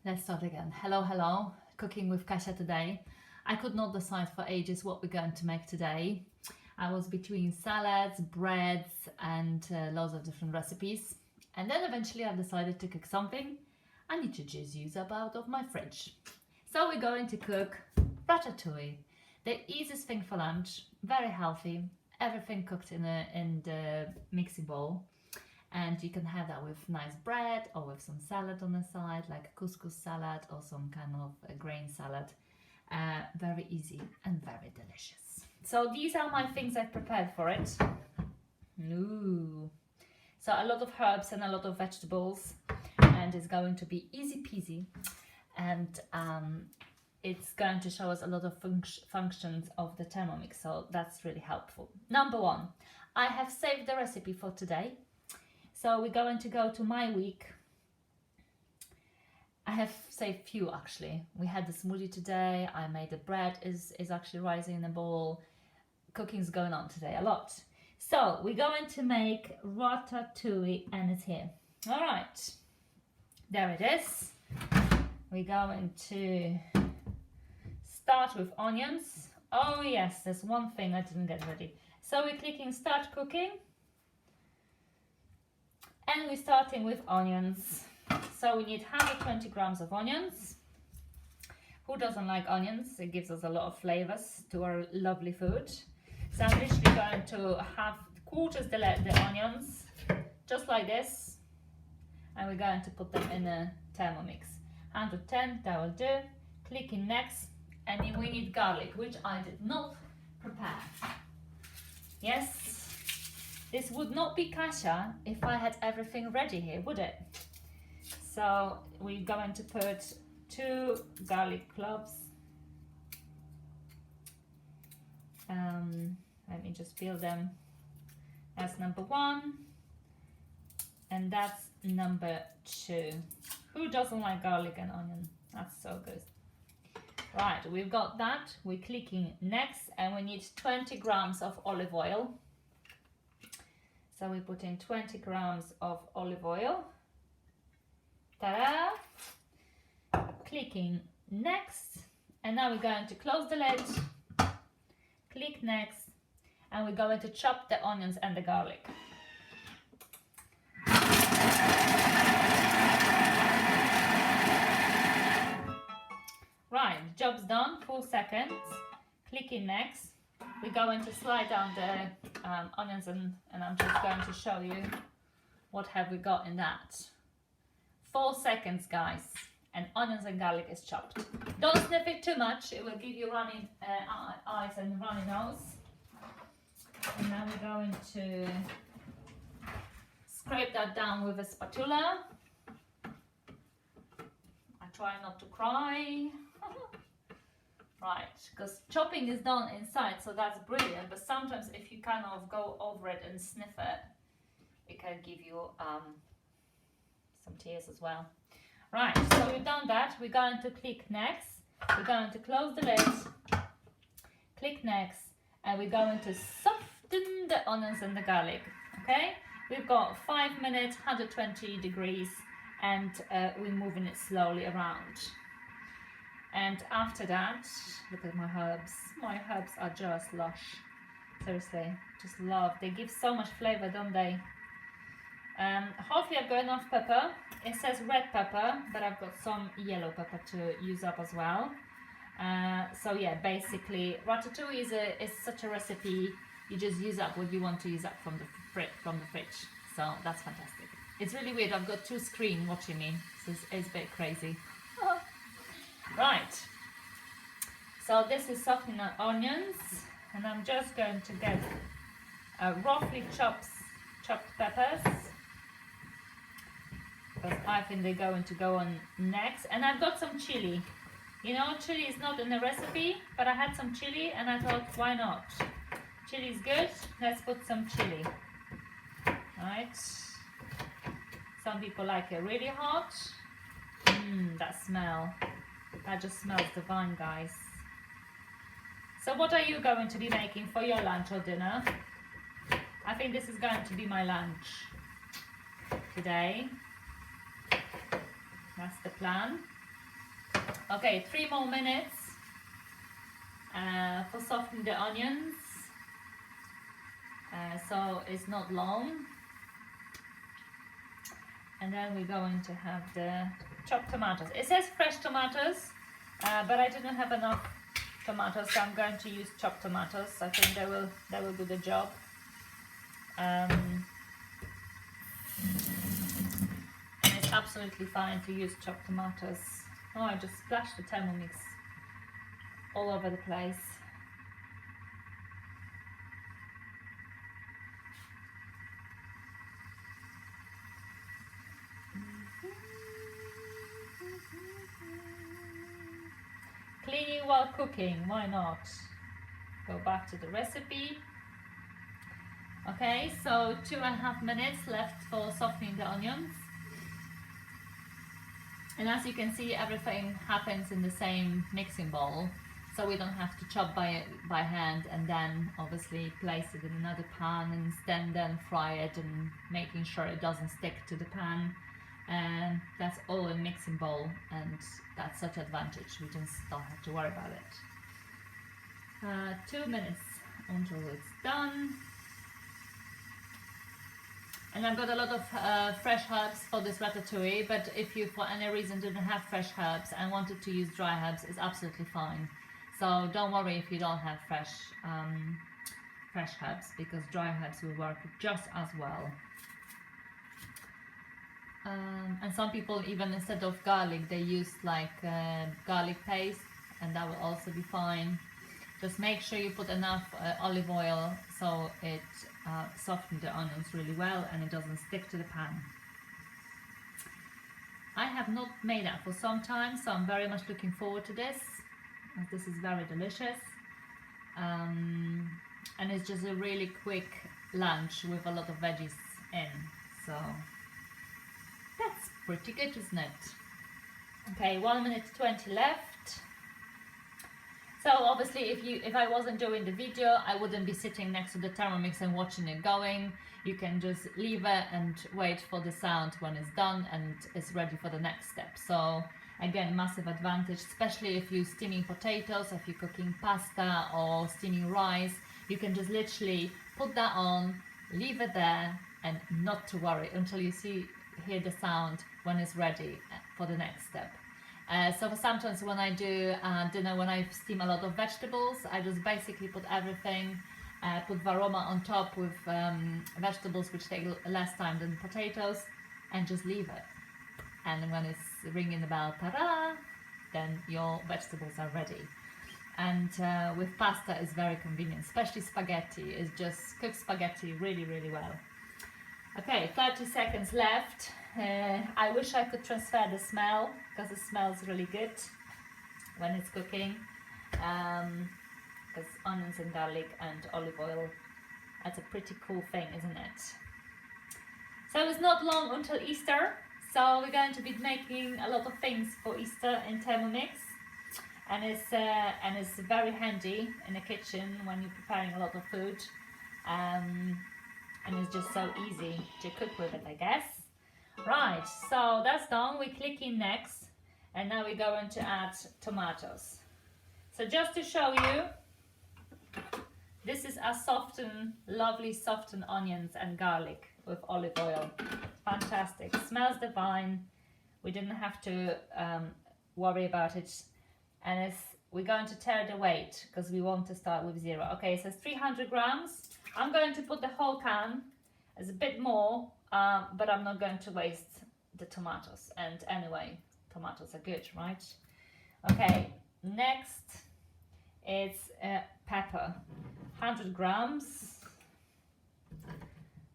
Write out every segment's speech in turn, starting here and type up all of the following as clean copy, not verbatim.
Let's start again. Hello, cooking with Kasia today. I could not decide for ages what we're going to make today. I was between salads, breads and loads of different recipes. And then eventually I decided to cook something I need to just use up out of my fridge. So we're going to cook ratatouille. The easiest thing for lunch, very healthy, everything cooked in the mixing bowl. And you can have that with nice bread or with some salad on the side, like a couscous salad or some kind of a grain salad. Very easy and very delicious. So these are my things I've prepared for it. Ooh. So a lot of herbs and a lot of vegetables, and it's going to be easy peasy. And it's going to show us a lot of functions of the Thermomix, so that's really helpful. Number one, I have saved the recipe for today. So we're going to go to my week. I have saved few actually. We had the smoothie today. I made the bread is actually rising in the bowl. Cooking's going on today a lot. So we're going to make ratatouille and it's here. All right, there it is. We're going to start with onions. Oh yes, there's one thing I didn't get ready. So we're clicking start cooking. And we're starting with onions. So we need 120 grams of onions. Who doesn't like onions? It gives us a lot of flavors to our lovely food. So I'm literally going to have quarters the onions, just like this. And we're going to put them in a Thermomix. 110, that will do. Clicking next. And then we need garlic, which I did not prepare. Yes. This would not be Kasia if I had everything ready here, would it? So we're going to put 2 garlic cloves. Let me just peel them. That's number 1. And that's number 2. Who doesn't like garlic and onion? That's so good. Right, we've got that. We're clicking next and we need 20 grams of olive oil. So we put in 20 grams of olive oil. Ta-da! Clicking next. And now we're going to close the lid. Click next. And we're going to chop the onions and the garlic. Right, job's done. 4 seconds. Clicking next. We're going to slide down the onions and I'm just going to show you what have we got in that. 4 seconds, guys, and onions and garlic is chopped. Don't sniff it too much, it will give you running eyes and runny nose. And now we're going to scrape that down with a spatula. I try not to cry. Right, because chopping is done inside, so that's brilliant, but sometimes if you kind of go over it and sniff it, it can give you some tears as well. Right, so we've done that. We're going to click next. We're going to close the lid, click next, and we're going to soften the onions and the garlic, okay? We've got 5 minutes, 120 degrees, and we're moving it slowly around. And after that, look at my herbs. My herbs are just lush. Seriously, just love. They give so much flavor, don't they? Hopefully I've got enough pepper. It says red pepper, but I've got some yellow pepper to use up as well. So yeah, basically, ratatouille is such a recipe. You just use up what you want to use up from the fridge. So that's fantastic. It's really weird. I've got 2 screens watching me. So it's a bit crazy. Right, so this is softening the onions, and I'm just going to get roughly chopped peppers, because I think they're going to go on next. And I've got some chili. You know, chili is not in the recipe, but I had some chili and I thought, why not? Chili is good, let's put some chili. Right, some people like it really hot. That smell. That just smells divine, guys. So what are you going to be making for your lunch or dinner? I think this is going to be my lunch today. That's the plan. Okay, 3 more minutes for softening the onions. So it's not long. And then we're going to have the chopped tomatoes. It says fresh tomatoes, but I didn't have enough tomatoes, so I'm going to use chopped tomatoes. I think they will do the job. And it's absolutely fine to use chopped tomatoes. Oh, I just splashed the Thermomix all over the place. Cleaning while cooking, why not? Go back to the recipe. Okay, so 2.5 minutes left for softening the onions. And as you can see, everything happens in the same mixing bowl, so we don't have to chop by hand and then obviously place it in another pan and then fry it and making sure it doesn't stick to the pan. And that's all in mixing bowl, and that's such an advantage. We just don't have to worry about it. 2 minutes until it's done. And I've got a lot of fresh herbs for this ratatouille, but if you for any reason didn't have fresh herbs and wanted to use dry herbs, it's absolutely fine. So don't worry if you don't have fresh herbs, because dry herbs will work just as well. And some people, even instead of garlic, they use like garlic paste, and that will also be fine. Just make sure you put enough olive oil so it softens the onions really well and it doesn't stick to the pan. I have not made that for some time, so I'm very much looking forward to this, as this is very delicious. And it's just a really quick lunch with a lot of veggies in, so that's pretty good, isn't it? Okay, 1 minute 20 left. So obviously if I wasn't doing the video, I wouldn't be sitting next to the Thermomix and watching it going. You can just leave it and wait for the sound when it's done and it's ready for the next step. So again, massive advantage, especially if you're steaming potatoes, if you're cooking pasta or steaming rice. You can just literally put that on, leave it there, and not to worry until you hear the sound when it's ready for the next step. So sometimes when I do dinner, when I steam a lot of vegetables, I just basically put everything, put varoma on top with vegetables which take less time than potatoes, and just leave it. And when it's ringing the bell, ta-da, then your vegetables are ready. And with pasta it's very convenient, especially spaghetti. It's just cook spaghetti really, really well. Okay, 30 seconds left. I wish I could transfer the smell, because it smells really good when it's cooking. Because onions and garlic and olive oil, that's a pretty cool thing, isn't it? So it's not long until Easter, so we're going to be making a lot of things for Easter in Thermomix. And it's very handy in the kitchen when you're preparing a lot of food. And it's just so easy to cook with it, I guess. Right, so that's done. We click in next, and now we're going to add tomatoes. So just to show you, this is a lovely softened onions and garlic with olive oil. Fantastic, smells divine. We didn't have to worry about it. And we're going to tell the weight because we want to start with 0. Okay, so it's 300 grams. I'm going to put the whole can. It's a bit more, but I'm not going to waste the tomatoes. And anyway, tomatoes are good, right? Okay, next it's pepper. 100 grams.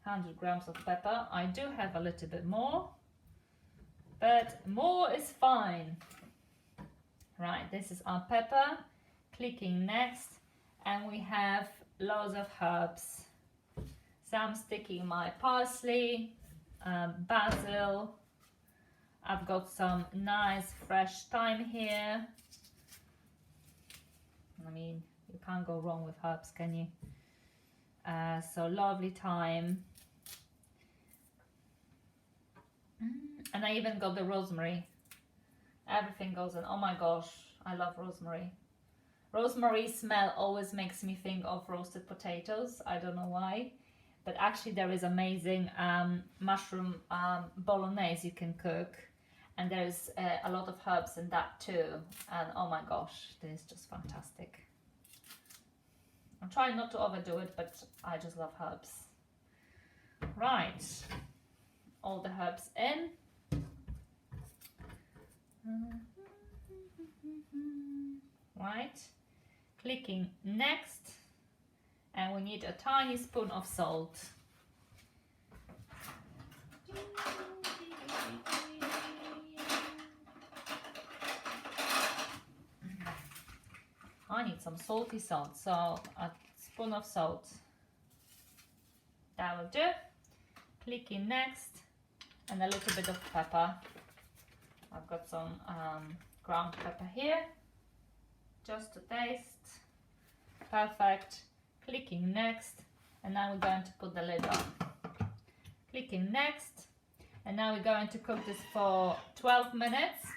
100 grams of pepper. I do have a little bit more, but more is fine. Right, this is our pepper. Clicking next, and we have loads of herbs. So I'm sticking my parsley, basil. I've got some nice fresh thyme here. I mean, you can't go wrong with herbs, can you? So lovely thyme. And I even got the rosemary Everything goes in. Oh my gosh, I love rosemary. Rosemary smell always makes me think of roasted potatoes. I don't know why. But actually there is amazing mushroom bolognese you can cook. And there's a lot of herbs in that too. And oh my gosh, this is just fantastic. I'm trying not to overdo it, but I just love herbs. Right, all the herbs in. Right, clicking next, and we need a tiny spoon of salt. I need some salty salt, so a spoon of salt. That will do. Clicking next, and a little bit of pepper. I've got some ground pepper here, just to taste. Perfect. Clicking next, and now we're going to put the lid on. Clicking next, and now we're going to cook this for 12 minutes.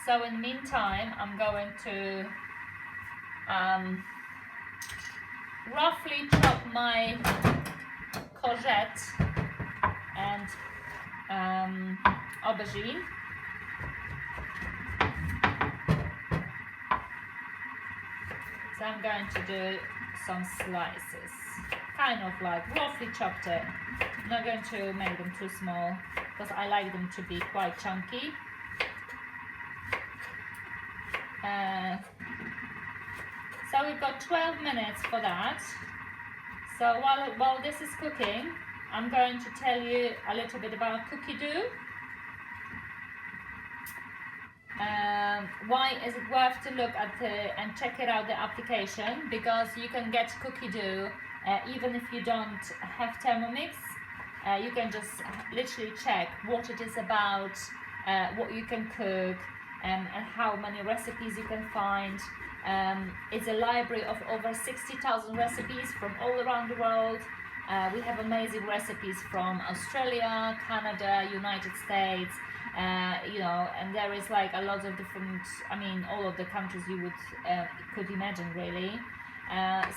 So in the meantime, I'm going to roughly chop my courgette and aubergine. So I'm going to do some slices, kind of like roughly chopped it. I'm not going to make them too small because I like them to be quite chunky. So we've got 12 minutes for that. So while this is cooking, I'm going to tell you a little bit about Cookidoo. Why is it worth to look at and check it out, the application, because you can get Cookidoo even if you don't have Thermomix. You can just literally check what it is about, what you can cook, and how many recipes you can find. It's a library of over 60,000 recipes from all around the world. We have amazing recipes from Australia, Canada, United States, you know, and there is like a lot of different, I mean, all of the countries you would could imagine really.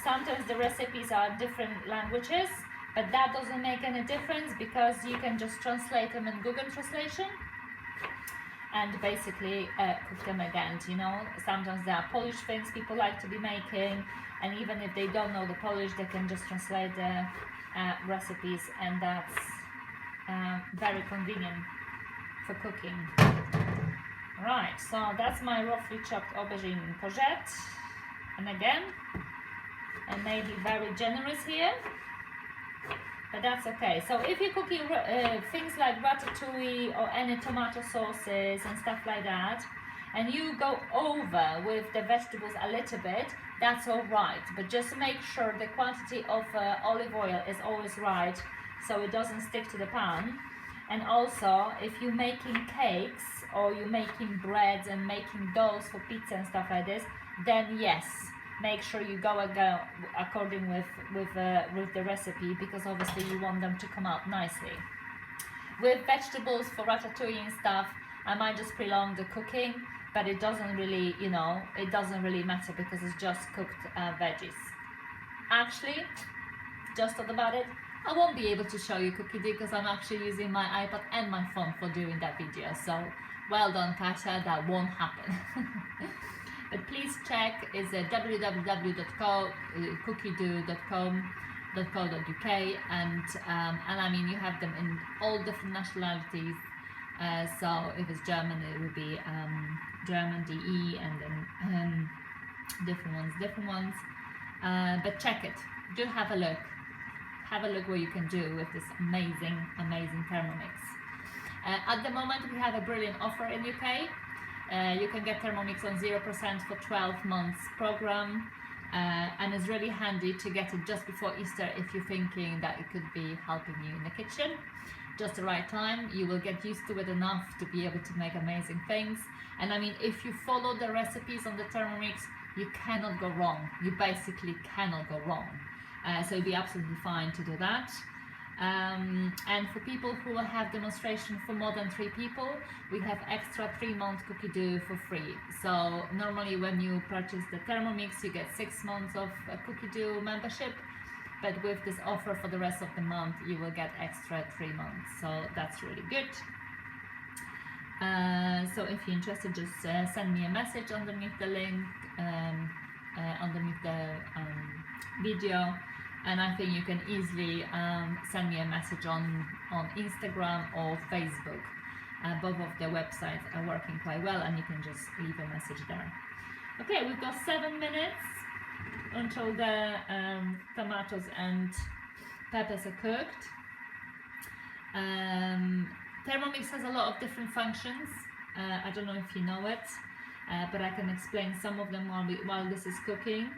Sometimes the recipes are different languages, but that doesn't make any difference because you can just translate them in Google Translation and basically cook them again, you know. Sometimes there are Polish things people like to be making, and even if they don't know the Polish, they can just translate the recipes, and that's very convenient for cooking. Right, so that's my roughly chopped aubergine and courgette, and again, I may be very generous here, but that's okay. So if you're cooking things like ratatouille or any tomato sauces and stuff like that, and you go over with the vegetables a little bit, that's all right. But just make sure the quantity of olive oil is always right, so it doesn't stick to the pan. And also, if you're making cakes or you're making breads and making doughs for pizza and stuff like this, then yes, make sure you go according with the recipe, because obviously you want them to come out nicely. With vegetables for ratatouille and stuff, I might just prolong the cooking, but it doesn't really, you know, it doesn't really matter because it's just cooked veggies. Actually, just thought about it, I won't be able to show you Cookidoo because I'm actually using my iPad and my phone for doing that video. So, well done, Kasia, that won't happen. But please check, it's www.cookidoo.co.uk, and I mean, you have them in all different nationalities. So if it's German, it will be German DE, and then different ones. But check it. Do have a look. Have a look what you can do with this amazing Thermomix. At the moment, we have a brilliant offer in UK. You can get Thermomix on 0% for 12 months program, and it's really handy to get it just before Easter if you're thinking that it could be helping you in the kitchen. Just the right time. You will get used to it enough to be able to make amazing things. And I mean, if you follow the recipes on the Thermomix, you cannot go wrong. You basically cannot go wrong. So it'd be absolutely fine to do that. And for people who will have demonstration for more than 3 people, we have extra 3-month Cookidoo for free. So normally when you purchase the Thermomix, you get 6 months of Cookidoo membership, but with this offer for the rest of the month, you will get extra 3 months. So that's really good. So if you're interested, just send me a message underneath the link, underneath the video. And I think you can easily send me a message on Instagram or Facebook. Both of the websites are working quite well, and you can just leave a message there. Okay, we've got 7 minutes until the tomatoes and peppers are cooked. Thermomix has a lot of different functions. I don't know if you know it, but I can explain some of them while this is cooking.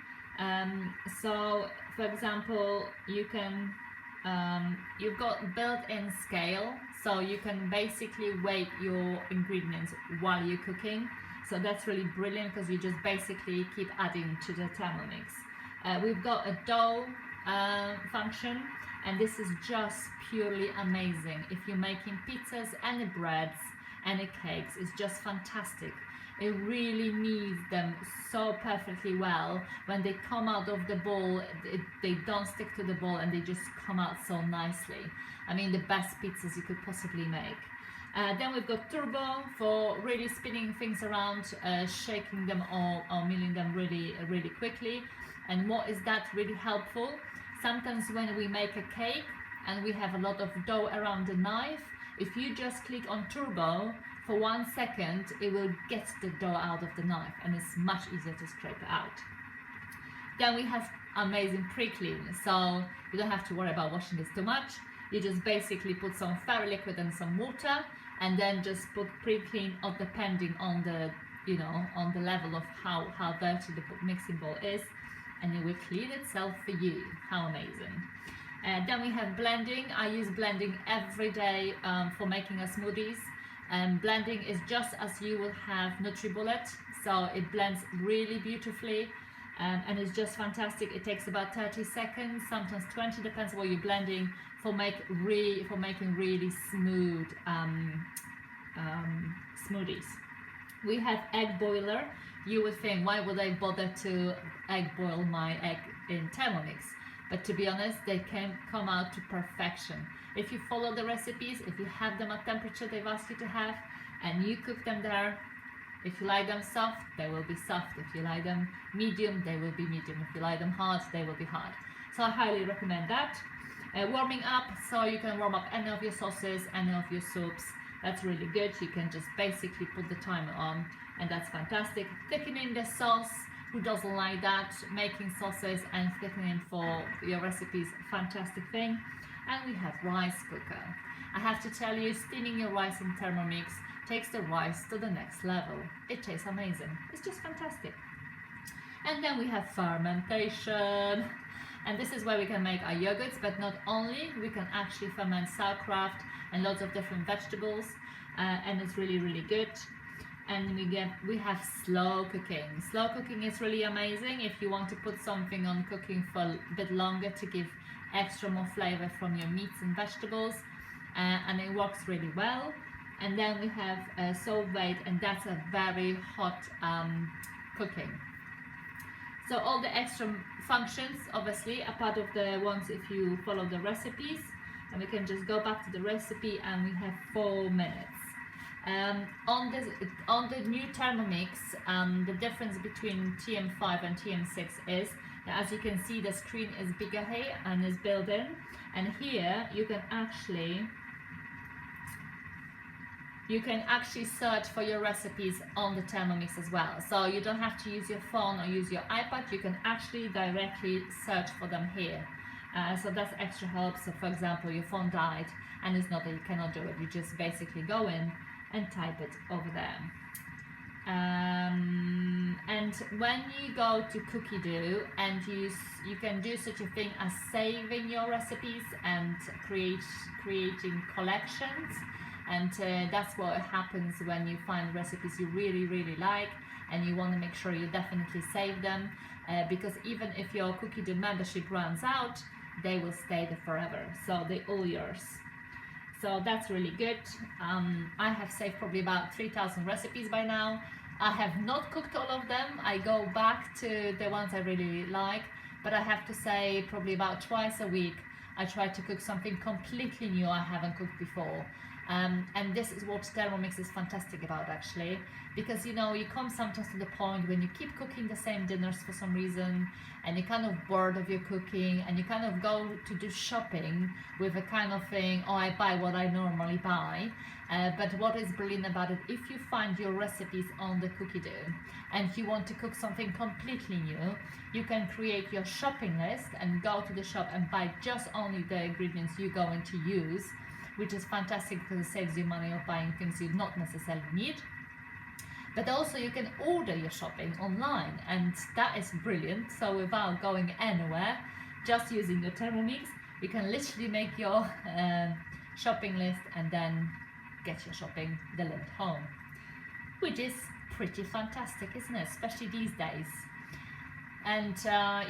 So, for example, you've got built-in scale, so you can basically weigh your ingredients while you're cooking. So that's really brilliant because you just basically keep adding to the Thermomix. We've got a dough function, and this is just purely amazing. If you're making pizzas, any breads, any cakes, it's just fantastic. It really kneads them so perfectly well. When they come out of the bowl, they don't stick to the bowl, and they just come out so nicely. I mean, the best pizzas you could possibly make. Then we've got turbo for really spinning things around, shaking them or milling them really quickly. And what is that really helpful? Sometimes when we make a cake and we have a lot of dough around the knife, if you just click on turbo, for 1 second, it will get the dough out of the knife, and it's much easier to scrape it out. Then we have amazing pre-clean, so you don't have to worry about washing this too much. You just basically put some fairy liquid and some water, and then just put pre-clean, or depending on the, on the level of how dirty the mixing bowl is, and it will clean itself for you. How amazing. Then we have blending. I use blending every day for making a smoothies. Blending is just as you will have NutriBullet, so it blends really beautifully, and it's just fantastic. It takes about 30 seconds, sometimes 20, depends on what you're blending, for making really smooth smoothies. We have egg boiler. You would think, why would I bother to egg boil my egg in Thermomix? But to be honest, they can come out to perfection. If you follow the recipes, if you have them at temperature they've asked you to have, and you cook them there, if you like them soft, they will be soft. If you like them medium, they will be medium. If you like them hard, they will be hard. So I highly recommend that. Warming up, so you can warm up any of your sauces, any of your soups. That's really good. You can just basically put the timer on, and that's fantastic. Thickening the sauce. Who doesn't like that? Making sauces and thickening for your recipes, fantastic thing. And we have rice cooker. I have to tell you, steaming your rice in Thermomix takes the rice to the next level. It tastes amazing. It's just fantastic. And then we have fermentation. And this is where we can make our yogurts, but not only, we can actually ferment sauerkraut and lots of different vegetables, and it's really good. And we have slow cooking. Slow cooking is really amazing if you want to put something on cooking for a bit longer to give extra more flavor from your meats and vegetables, and it works really well. And then we have sous vide, and that's a very hot cooking. So all the extra functions obviously are part of the ones if you follow the recipes, and we can just go back to the recipe, and we have 4 minutes. On the new Thermomix, the difference between TM5 and TM6 is that, as you can see, the screen is bigger here and is built in, and here you can actually search for your recipes on the Thermomix as well. So you don't have to use your phone or use your iPad, you can actually directly search for them here. So that's extra help. So for example, your phone died, and it's not that you cannot do it, you just basically go in and type it over there. And when you go to Cookidoo, and you can do such a thing as saving your recipes and creating collections, and that's what happens when you find recipes you really like, and you want to make sure you definitely save them, because even if your Cookidoo membership runs out, they will stay there forever. So they're all yours. So that's really good. I have saved probably about 3,000 recipes by now. I have not cooked all of them. I go back to the ones I really like, but I have to say probably about twice a week I try to cook something completely new I haven't cooked before. And this is what Thermomix is fantastic about, actually, because you know, you come sometimes to the point when you keep cooking the same dinners for some reason and you're kind of bored of your cooking, and you kind of go to do shopping with a kind of thing, oh, I buy what I normally buy. But what is brilliant about it, if you find your recipes on the Cookidoo and you want to cook something completely new, you can create your shopping list and go to the shop and buy just only the ingredients you're going to use, which is fantastic because it saves you money of buying things you not necessarily need. But also you can order your shopping online, and that is brilliant. So without going anywhere, just using your Thermomix, you can literally make your shopping list and then get your shopping delivered home, which is pretty fantastic, isn't it? Especially these days. And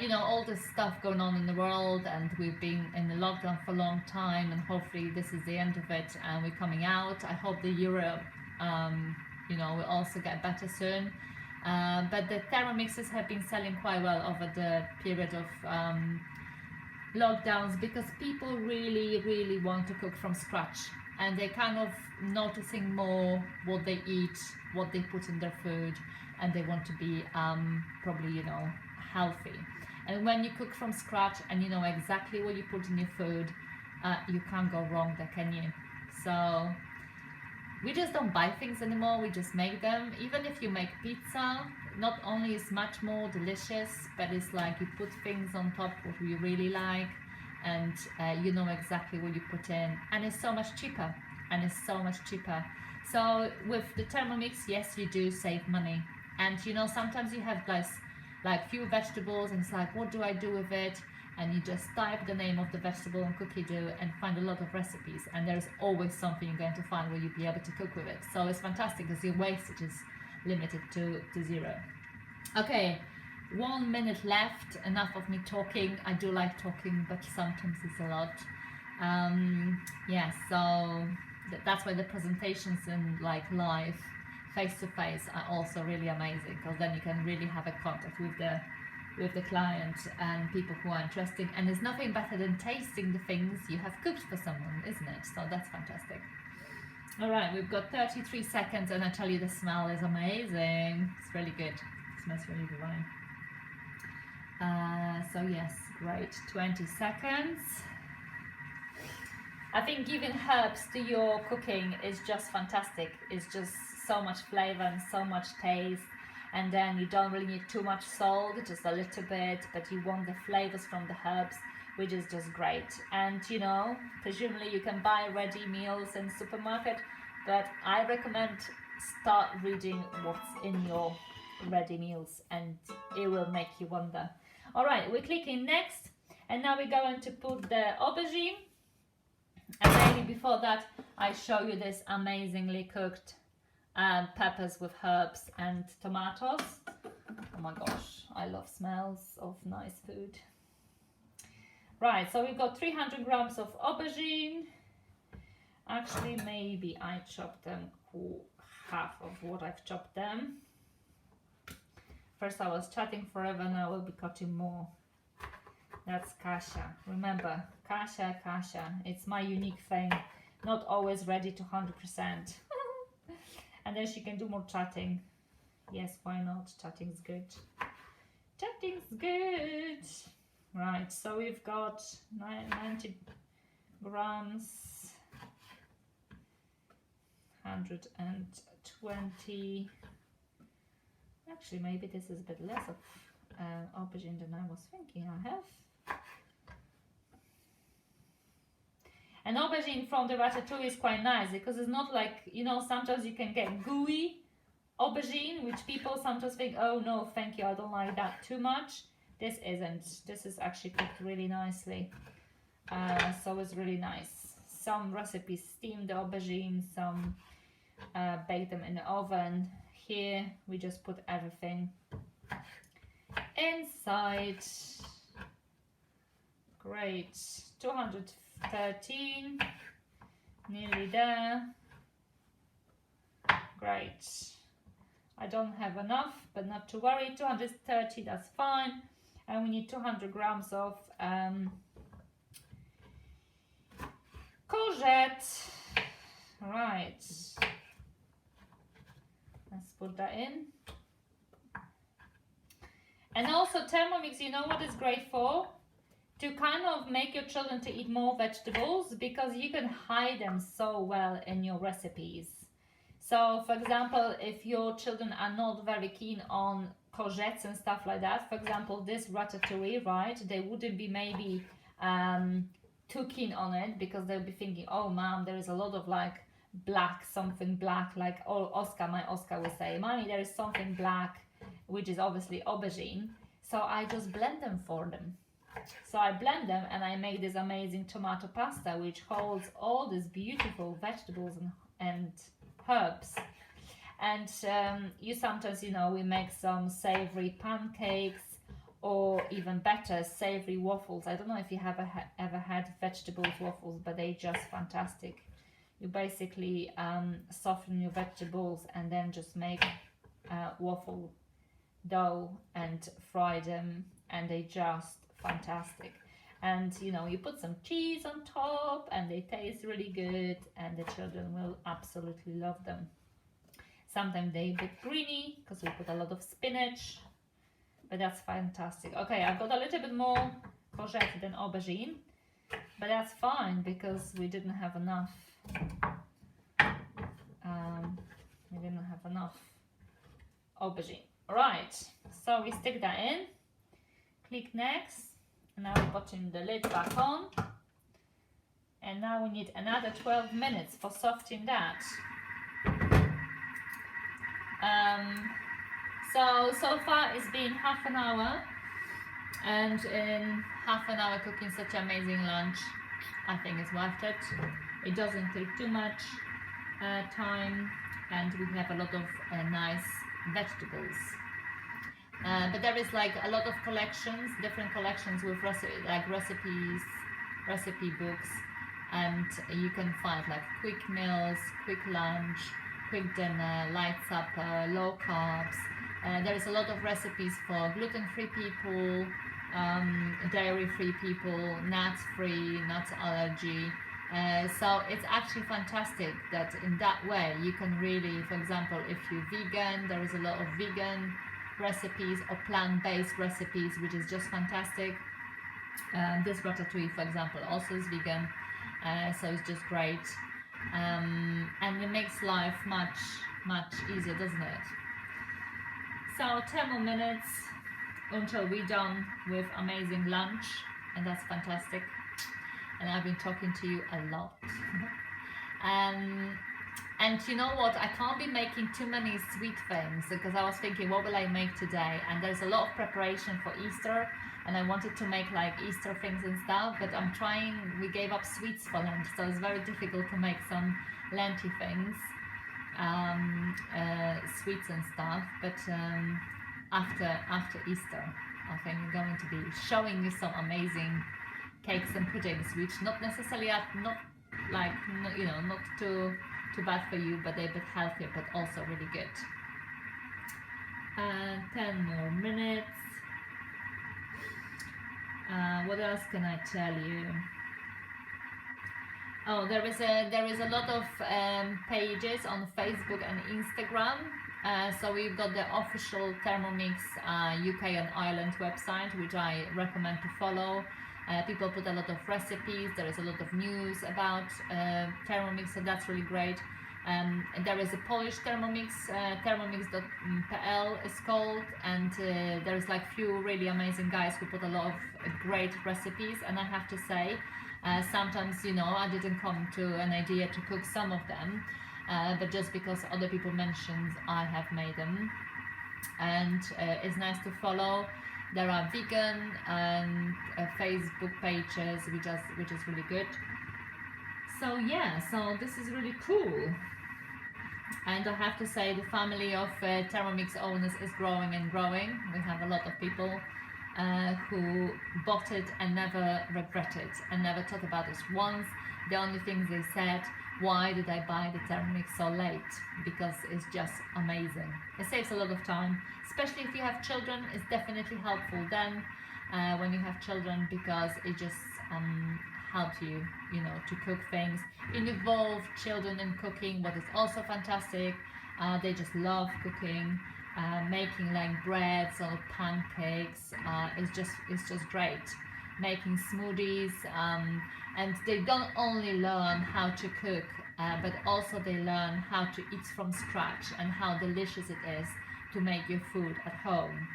you know, all this stuff going on in the world, and we've been in the lockdown for a long time, and hopefully this is the end of it and we're coming out. I hope the Euro you know, will also get better soon. But the Thermomixes have been selling quite well over the period of lockdowns, because people really want to cook from scratch, and they're kind of noticing more what they eat, what they put in their food, and they want to be probably, you know, healthy. And when you cook from scratch and you know exactly what you put in your food, you can't go wrong there, can you? So we just don't buy things anymore, we just make them. Even if you make pizza, not only is much more delicious, but it's like you put things on top what you really like, and you know exactly what you put in, and it's so much cheaper. So with the Thermomix, yes, you do save money. And you know, sometimes you have like few vegetables and it's like, what do I do with it? And you just type the name of the vegetable on Cookidoo and find a lot of recipes, and there's always something you're going to find where you'll be able to cook with it. So it's fantastic because your wastage is limited to 0. Okay, 1 minute left. Enough of me talking. I do like talking, but sometimes it's a lot. Yeah, so that's why the presentations in like live, face to face, are also really amazing, because then you can really have a contact with the client and people who are interested. And there's nothing better than tasting the things you have cooked for someone, isn't it? So that's fantastic. All right, we've got 33 seconds, and I tell you, the smell is amazing. It's really good. It smells really divine. So yes, great. 20 seconds. I think giving herbs to your cooking is just fantastic. It's just so much flavor and so much taste. And then you don't really need too much salt, just a little bit, but you want the flavors from the herbs, which is just great. And you know, presumably you can buy ready meals in the supermarket, but I recommend start reading what's in your ready meals, and it will make you wonder. All right, we're clicking next, and now we're going to put the aubergine. And maybe before that, I show you this amazingly cooked peppers with herbs and tomatoes. Oh my gosh, I love smells of nice food. Right, so we've got 300 grams of aubergine. Actually, maybe I chop them half of what I've chopped them. First I was chatting forever, now I will be cutting more. That's Kasia. Remember, Kasia. It's my unique thing. Not always ready to 100%. And then she can do more chatting. Yes, why not? Chatting's good. Chatting's good. Right, so we've got 90 grams. 120. Actually, maybe this is a bit less of aubergine than I was thinking I have. And aubergine from the ratatouille is quite nice, because it's not like, you know, sometimes you can get gooey aubergine, which people sometimes think, oh no, thank you, I don't like that too much. This isn't. This is actually cooked really nicely. So it's really nice. Some recipes steam the aubergine, some bake them in the oven. Here we just put everything inside. Great. 213. Nearly there. Great. I don't have enough, but not to worry. 230, that's fine. And we need 200 grams of courgette. Right. Let's put that in. And also Thermomix, you know what it's great for? To kind of make your children to eat more vegetables, because you can hide them so well in your recipes. So for example, if your children are not very keen on courgettes and stuff like that, for example, this ratatouille, right? They wouldn't be maybe too keen on it, because they'll be thinking, oh mom, there is a lot of like black, something black, like my Oscar will say, mommy, there is something black, which is obviously aubergine. So I just blend them for them. So I blend them and I make this amazing tomato pasta, which holds all these beautiful vegetables and herbs. And you sometimes, you know, we make some savory pancakes, or even better, savory waffles. I don't know if you have ever had vegetables waffles, but they're just fantastic. You basically soften your vegetables and then just make waffle dough and fry them, and they just fantastic. And you know, you put some cheese on top and they taste really good, and the children will absolutely love them. Sometimes they're a bit greeny because we put a lot of spinach, but that's fantastic. Okay, I've got a little bit more courgette than aubergine, but that's fine because we didn't have enough. We didn't have enough aubergine. Right, so we stick that in, click next, and now we're putting the lid back on. And now we need another 12 minutes for softening that. So far it's been half an hour, and in half an hour cooking such amazing lunch, I think it's worth it. It doesn't take too much time, and we have a lot of nice vegetables. But there is like a lot of collections, different collections with recipes, recipe books, and you can find like quick meals, quick lunch, quick dinner, light supper, low carbs. There is a lot of recipes for gluten-free people, dairy-free people, nuts-free, nuts allergy. So it's actually fantastic that in that way you can really, for example, if you're vegan, there is a lot of vegan recipes or plant-based recipes, which is just fantastic. This ratatouille, for example, also is vegan, so it's just great. And it makes life much easier, doesn't it? So 10 more minutes until we're done with amazing lunch, and that's fantastic. And I've been talking to you a lot. And you know what, I can't be making too many sweet things, because I was thinking, what will I make today? And there's a lot of preparation for Easter, and I wanted to make like Easter things and stuff, but I'm trying, we gave up sweets for Lent, so it's very difficult to make some Lenty things, sweets and stuff. But after Easter, I think I'm going to be showing you some amazing cakes and puddings, which not necessarily are not too bad for you, but they're a bit healthier, but also really good. 10 more minutes. What else can I tell you? Oh, there is a lot of pages on Facebook and Instagram. So we've got the official Thermomix UK and Ireland website, which I recommend to follow. People put a lot of recipes, there is a lot of news about Thermomix, so that's really great. There is a Polish Thermomix, thermomix.pl is called, and there is like few really amazing guys who put a lot of great recipes. And I have to say, sometimes, you know, I didn't come to an idea to cook some of them, but just because other people mentioned, I have made them. And it's nice to follow. There are vegan and Facebook pages, which is really good. So yeah, so this is really cool. And I have to say, the family of Thermomix owners is growing and growing. We have a lot of people who bought it and never regretted and never thought about it once. The only things they said, why did I buy the Thermomix so late? Because it's just amazing. It saves a lot of time, especially if you have children. It's definitely helpful then when you have children, because it just helps you, you know, to cook things. Involve children in cooking, what is also fantastic. They just love cooking. Making like breads or pancakes is just great. Making smoothies, and they don't only learn how to cook, but also they learn how to eat from scratch and how delicious it is to make your food at home.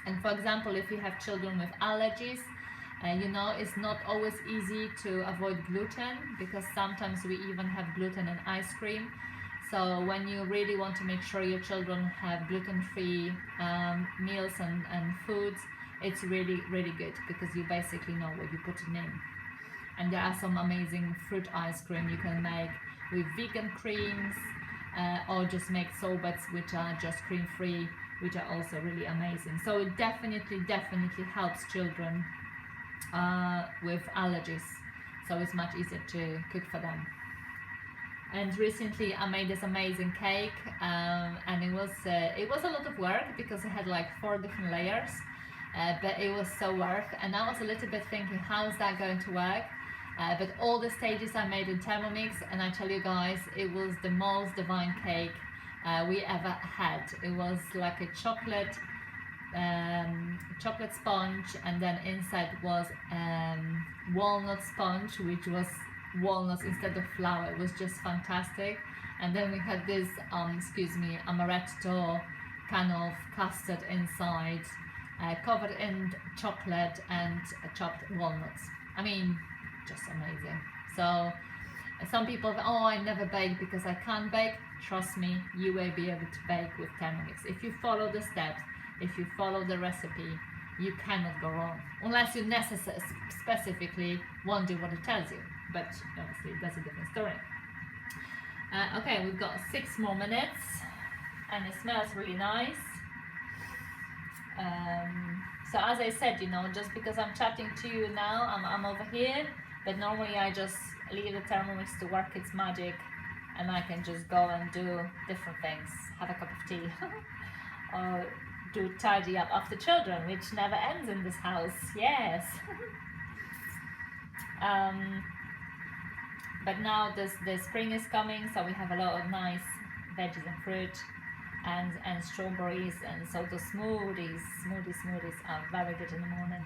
And for example, if you have children with allergies, you know, it's not always easy to avoid gluten, because sometimes we even have gluten in ice cream. So when you really want to make sure your children have gluten-free meals and foods, it's really, really good, because you basically know what you're putting in. And there are some amazing fruit ice cream you can make with vegan creams, or just make sorbets which are just cream-free, which are also really amazing. So it definitely helps children with allergies. So it's much easier to cook for them. And recently I made this amazing cake, and it was a lot of work, because it had like 4 different layers, but it was so worth. And I was a little bit thinking, how is that going to work? But all the stages I made in Thermomix, and I tell you guys, it was the most divine cake we ever had. It was like a chocolate sponge, and then inside was walnut sponge, which was walnuts instead of flour. It was just fantastic. And then we had this amaretto kind of custard inside, covered in chocolate and chopped walnuts. I mean, just amazing. So some people, oh, I never bake because I can't bake. Trust me, you will be able to bake with Thermomix. If you follow the steps, if you follow the recipe, you cannot go wrong, unless you specifically won't do what it tells you. But obviously that's a different story. Okay, we've got 6 more minutes, and it smells really nice. So as I said, you know, just because I'm chatting to you now, I'm over here, but normally I just leave the Thermomix to work its magic, and I can just go and do different things, have a cup of tea, or do tidy up after children, which never ends in this house. Yes. But now the spring is coming, so we have a lot of nice veggies and fruit and strawberries, and so the smoothies are very good in the morning.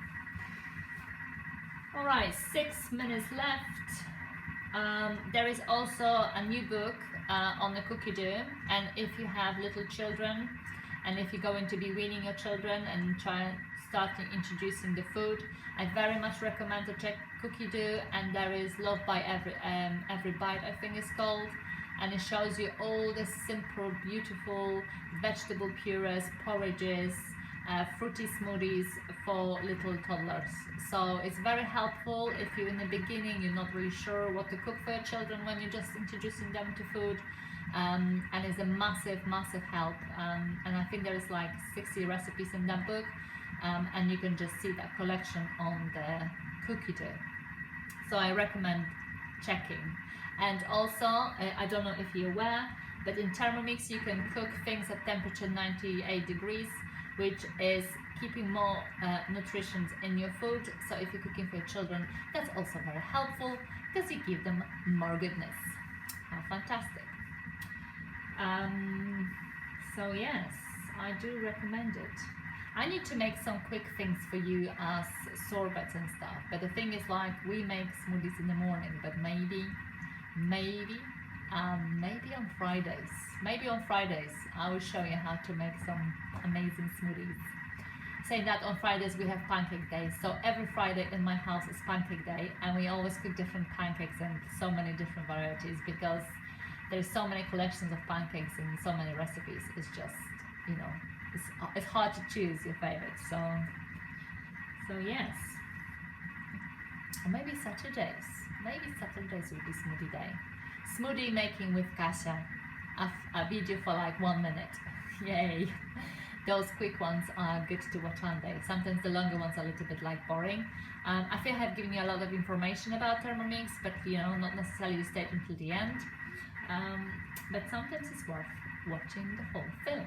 All right, 6 minutes left. There is also a new book on the Cookidoo, and if you have little children, and if you're going to be weaning your children and starting introducing the food, I very much recommend to check Cookidoo. And there is Love by Every Bite, I think it's called, and it shows you all the simple, beautiful vegetable purées, porridges, fruity smoothies for little toddlers. So it's very helpful if you're in the beginning, you're not really sure what to cook for your children when you're just introducing them to food. And it's a massive help, and I think there is like 60 recipes in that book, and you can just see that collection on the Cookidoo. So I recommend checking. And also, I don't know if you're aware, but in Thermomix you can cook things at temperature 98 degrees, which is keeping more nutrition in your food. So if you're cooking for your children, that's also very helpful, because you give them more goodness. How fantastic. So yes, I do recommend it. I need to make some quick things for you as sorbets and stuff, but the thing is, like, we make smoothies in the morning, but maybe on Fridays I will show you how to make some amazing smoothies. Saying that, on Fridays we have pancake day, so every Friday in my house is pancake day, and we always cook different pancakes and so many different varieties, because there's so many collections of pancakes and so many recipes. It's just, you know, it's hard to choose your favorite. So yes. Or maybe Saturdays. Maybe Saturdays will be smoothie day. Smoothie making with Kasia. A video for like 1 minute. Yay. those quick ones are good to watch, aren't they? Sometimes the longer ones are a little bit like boring. I feel I have given you a lot of information about Thermomix, but you know, not necessarily you stay until the end. But sometimes it's worth watching the whole film.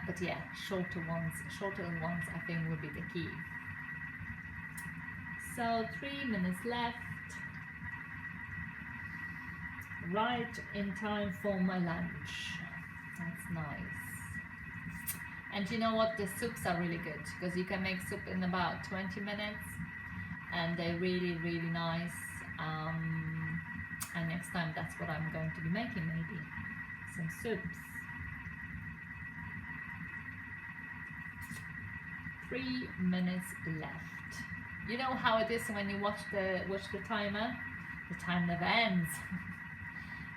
But yeah, shorter ones I think would be the key. So 3 minutes left. Right in time for my lunch. That's nice. And you know what? The soups are really good because you can make soup in about 20 minutes and they're really, really nice. And next time that's what I'm going to be making, maybe some soups. 3 minutes left. You know how it is when you watch the timer? The time never ends.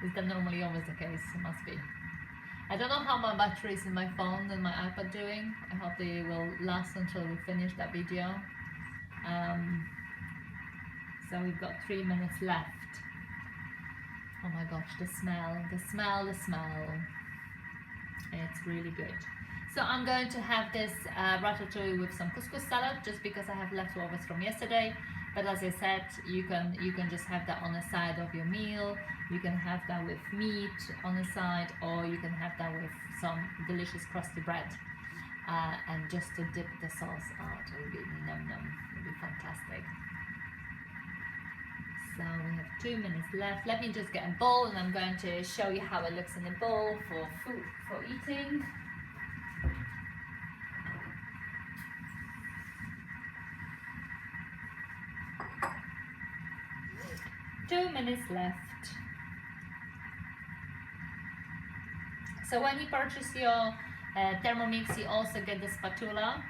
Is that normally always the case? It must be. I don't know how my batteries in my phone and my iPad doing. I hope they will last until we finish that video. So we've got 3 minutes left. Oh my gosh, the smell. It's really good. So I'm going to have this ratatouille with some couscous salad just because I have leftovers from yesterday. But as I said, you can just have that on the side of your meal. You can have that with meat on the side, or you can have that with some delicious crusty bread. And just to dip the sauce out, it will be num num. It will be fantastic. So we have 2 minutes left. Let me just get a bowl, and I'm going to show you how it looks in the bowl for food, for eating. Two minutes left. So when you purchase your Thermomix, you also get the spatula,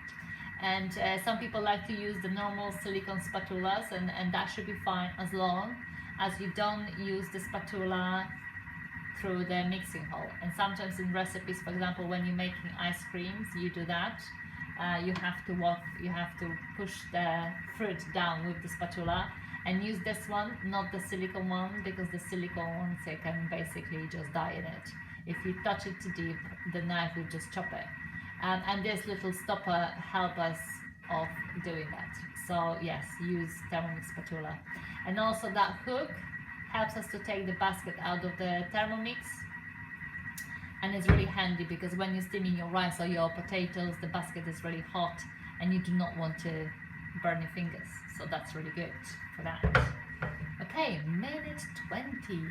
and some people like to use the normal silicone spatulas, and that should be fine as long as you don't use the spatula through the mixing hole. And sometimes in recipes, for example, when you're making ice creams, you do that. You have to push the fruit down with the spatula. And use this one, not the silicone one, because the silicone ones, you can basically just die in it. If you touch it too deep, the knife will just chop it. And this little stopper helps us of doing that. So yes, use Thermomix spatula. And also that hook helps us to take the basket out of the Thermomix. And it's really handy because when you're steaming your rice or your potatoes, the basket is really hot and you do not want to burn your fingers. So that's really good for that. Okay, minute 20.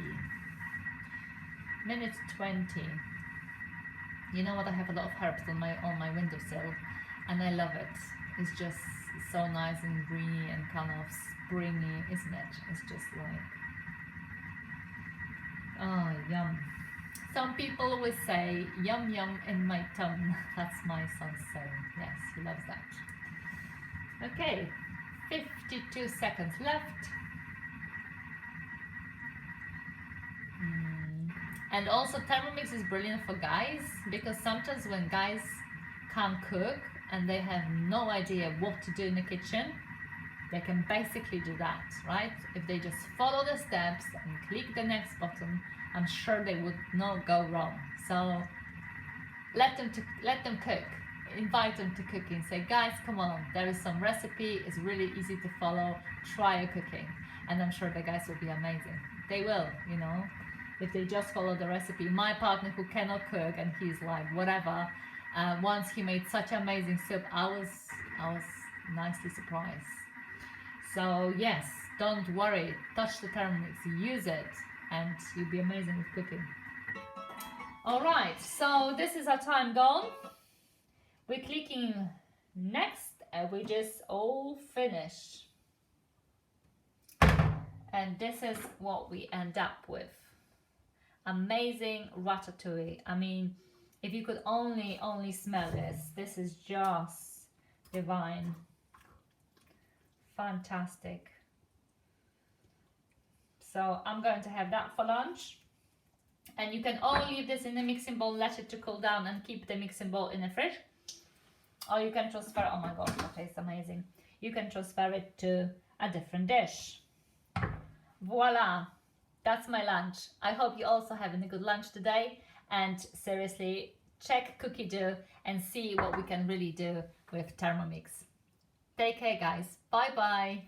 Minute 20. You know what? I have a lot of herbs on my windowsill, and I love it. It's just so nice and greeny and kind of springy, isn't it? It's just like, oh, yum. Some people always say yum yum in my tongue. That's my son's saying. Yes, he loves that. Okay, 52 seconds left. And also Thermomix is brilliant for guys, because sometimes when guys can't cook and they have no idea what to do in the kitchen, they can basically do that, right? If they just follow the steps and click the next button, I'm sure they would not go wrong. So let them cook. Invite them to cooking. Say, guys, come on, there is some recipe, it's really easy to follow, try a cooking. And I'm sure the guys will be amazing. They will, you know, if they just follow the recipe. My partner who cannot cook, and he's like, whatever, once he made such amazing soup, I was nicely surprised. So yes, don't worry, touch the Thermomix, use it, and you'll be amazing with cooking. Alright, so this is our time gone. We're clicking next and we just all finished. And this is what we end up with. Amazing ratatouille. I mean, if you could only smell this is just divine. Fantastic. So I'm going to have that for lunch. And you can all leave this in the mixing bowl, let it to cool down, and keep the mixing bowl in the fridge. Or you can transfer, oh my gosh, that tastes amazing. You can transfer it to a different dish. Voila, that's my lunch. I hope you're also having a good lunch today. And seriously, check Cookidoo and see what we can really do with Thermomix. Take care, guys. Bye bye.